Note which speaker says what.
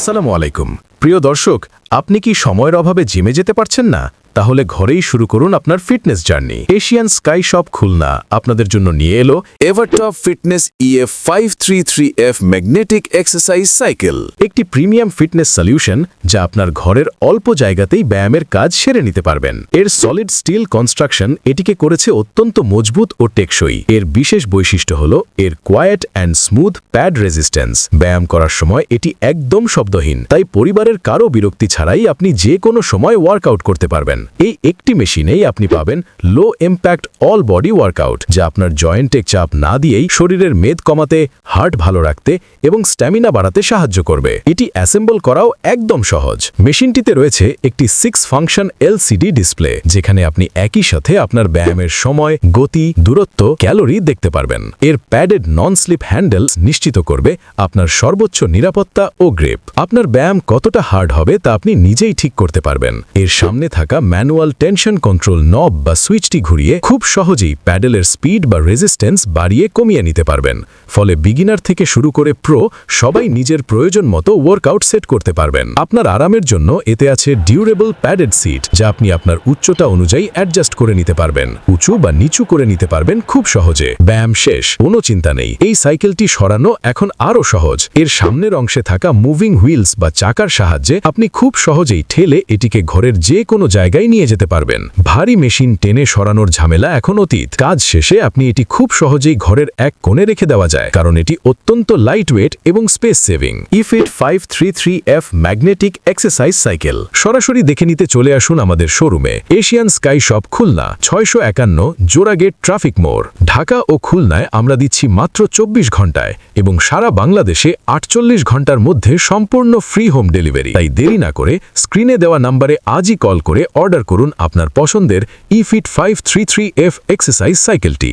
Speaker 1: আসসালামু আলাইকুম প্রিয় দর্শক আপনি কি সময়ের অভাবে জিমে যেতে পারছেন না তাহলে ঘরেই শুরু করুন আপনার fitness journey Asian Sky Shop Khulna আপনাদের জন্য নিয়ে এলো
Speaker 2: Evertop fitness EF 533F magnetic exercise cycle.
Speaker 1: একটি প্রিমিয়াম ফিটনেস সলিউশন যা আপনার ঘরের অল্প জায়গাতেই ব্যায়ামের কাজ সেরে নিতে পারবেন এর সলিড স্টিল কনস্ট্রাকশন এটিকে করেছে অত্যন্ত মজবুত ও টেকসই এর বিশেষ বৈশিষ্ট্য হল এর quiet and smooth pad resistance ব্যায়াম করার সময় এটি একদম শব্দহীন তাই পরিবারের কারো বিরক্তি ছাড়াই আপনি যে কোনো সময় ওয়ার্কআউট করতে পারবেন এই একটি মেশিনেই আপনি পাবেন লো ইম্প্যাক্ট অল বডি ওয়ার্কআউট যা আপনার জয়েন্টে চাপ না দিয়েই শরীরের মেদ কমাতে হার্ট ভালো রাখতে এবং স্ট্যামিনা বাড়াতে সাহায্য করবে এটি অ্যাসেম্বল করাও একদম সহজ মেশিনটিতে রয়েছে একটি 6 ফাংশন LCD ডিসপ্লে যেখানে আপনি একই সাথে আপনার ব্যায়ামের সময় গতি দূরত্ব ক্যালোরি দেখতে পারবেন এর প্যাডেড নন স্লিপ হ্যান্ডেল নিশ্চিত করবে আপনার সর্বোচ্চ নিরাপত্তা ও গ্রিপ আপনার ব্যায়াম কতটা হার্ড হবে তা আপনি নিজেই ঠিক করতে পারবেন এর সামনে থাকা ম্যানুয়াল টেনশন কন্ট্রোল নব বা সুইচটি ঘুরিয়ে খুব সহজেই প্যাডেলের স্পিড বা রেজিস্ট্যান্স বাড়িয়ে কমিয়ে নিতে পারবেন ফলে বিগিনার থেকে শুরু করে প্রো সবাই নিজের প্রয়োজন মতো ওয়ার্কআউট সেট করতে পারবেন আপনার আরামের জন্য এতে আছে ডিউরেবল প্যাডেড সিট যা আপনি আপনার উচ্চতা অনুযায়ী অ্যাডজাস্ট করে নিতে পারবেন উঁচু বা নিচু করে নিতে পারবেন খুব সহজে ব্যায়াম শেষ কোনো চিন্তা নেই এই সাইকেলটি সরানো এখন আরও সহজ এর সামনের অংশে থাকা মুভিং হুইলস বা চাকার সাহায্যে আপনি খুব সহজেই ঠেলে এটিকে ঘরের যে কোনো জায়গায় নিয়ে যেতে পারবেন ভারী মেশিন টেনে সরানোর ঝামেলা এখন অতীত কাজ শেষে আপনি এটি খুব সহজেই ঘরের এক কোণে রেখে দেওয়া যায় কারণ এটি অত্যন্ত লাইট ওয়েট এবং স্পেস সেভিং ইফিট 533F ম্যাগনেটিক এক্সারসাইজ সাইকেল সরাসরি দেখে নিতে চলে আসুন আমাদের শোরুমে Asian Sky Shop Khulna 651 Jorgate traffic মোড় ঢাকা ও খুলনায় আমরা দিচ্ছি মাত্র 24 ঘন্টায় এবং সারা বাংলাদেশে 48 ঘন্টার মধ্যে সম্পূর্ণ ফ্রি হোম ডেলিভারি তাই দেরি না করে স্ক্রিনে দেওয়া নম্বরে আজই কল করে অর্ডার করুন আপনার পছন্দের ইফিট 533F এক্সারসাইজ সাইকেলটি